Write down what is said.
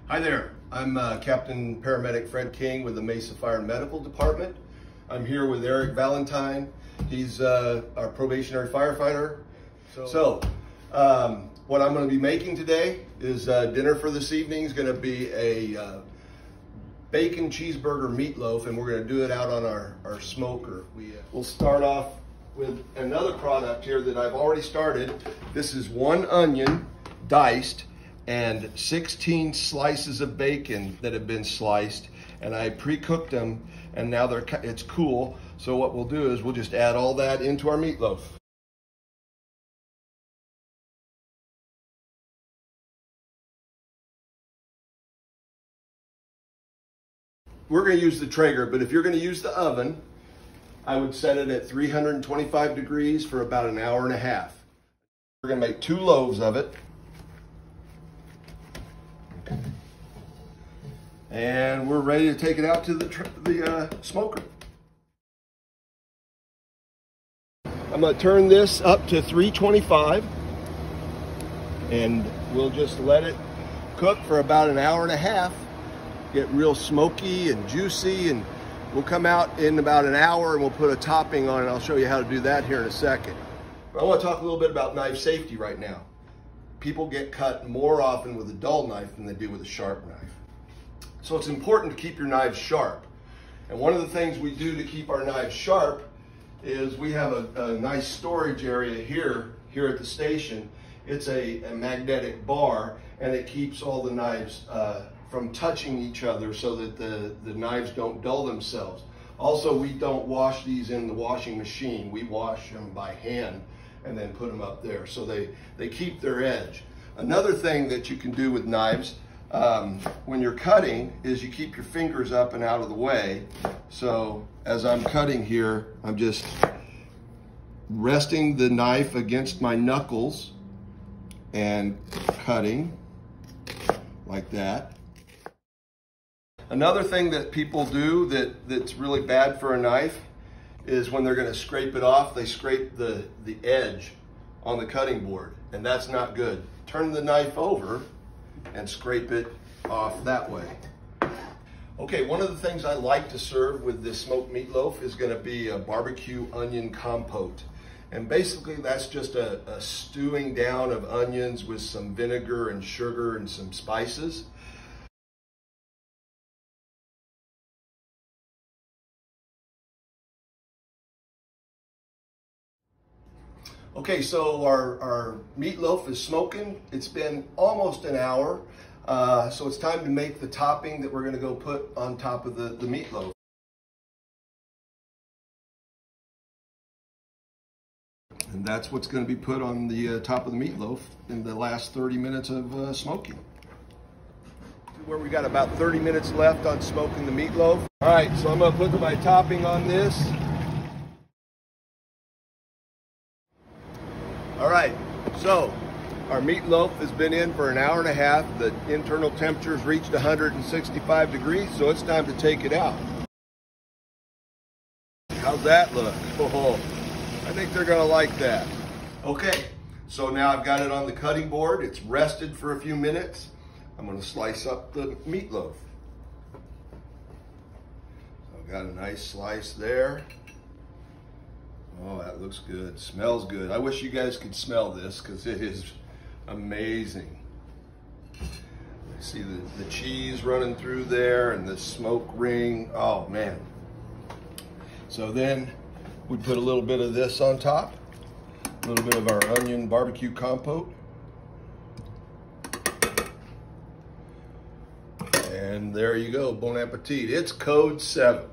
Hi there, I'm Captain Paramedic Fred King with the Mesa Fire and Medical Department. I'm here with Eric Valentine. He's our probationary firefighter. So what I'm going to be making today is dinner for this evening is going to be a bacon cheeseburger meatloaf, and we're going to do it out on our smoker. We'll start off with another product here that I've already started. This is 1 onion diced and 16 slices of bacon that have been sliced, and I pre-cooked them, and now it's cool. So what we'll do is we'll just add all that into our meatloaf. We're going to use the Traeger, but if you're going to use the oven, I would set it at 325 degrees for about an hour and a half. We're going to make 2 loaves of it. And we're ready to take it out to the smoker. I'm going to turn this up to 325, and we'll just let it cook for about an hour and a half. Get real smoky and juicy, and we'll come out in about an hour and we'll put a topping on it. I'll show you how to do that here in a second. I want to talk a little bit about knife safety right now. People get cut more often with a dull knife than they do with a sharp knife. So it's important to keep your knives sharp. And one of the things we do to keep our knives sharp is we have a nice storage area here at the station. It's a magnetic bar, and it keeps all the knives from touching each other so that the knives don't dull themselves. Also, we don't wash these in the washing machine. We wash them by hand and then put them up there so they keep their edge. Another thing that you can do with knives when you're cutting is you keep your fingers up and out of the way. So as I'm cutting here, I'm just resting the knife against my knuckles and cutting like that. Another thing that people do that's really bad for a knife is when they're going to scrape it off, they scrape the edge on the cutting board, and that's not good. Turn the knife over and scrape it off that way. Okay, one of the things I like to serve with this smoked meatloaf is going to be a barbecue onion compote. And basically that's just a stewing down of onions with some vinegar and sugar and some spices. Okay, so our meatloaf is smoking. It's been almost an hour, so it's time to make the topping that we're going to go put on top of the meatloaf. And that's what's going to be put on the top of the meatloaf in the last 30 minutes of smoking. Where we got about 30 minutes left on smoking the meatloaf. All right, so I'm going to put my topping on this. All right, so our meatloaf has been in for an hour and a half. The internal temperature's reached 165 degrees, so it's time to take it out. How's that look? Oh, I think they're gonna like that. Okay, so now I've got it on the cutting board. It's rested for a few minutes. I'm gonna slice up the meatloaf. I've got a nice slice there. Oh, that looks good. Smells good. I wish you guys could smell this because it is amazing. I see the cheese running through there and the smoke ring. Oh, man. So then we put a little bit of this on top, a little bit of our onion barbecue compote. And there you go. Bon appetit. It's code 7.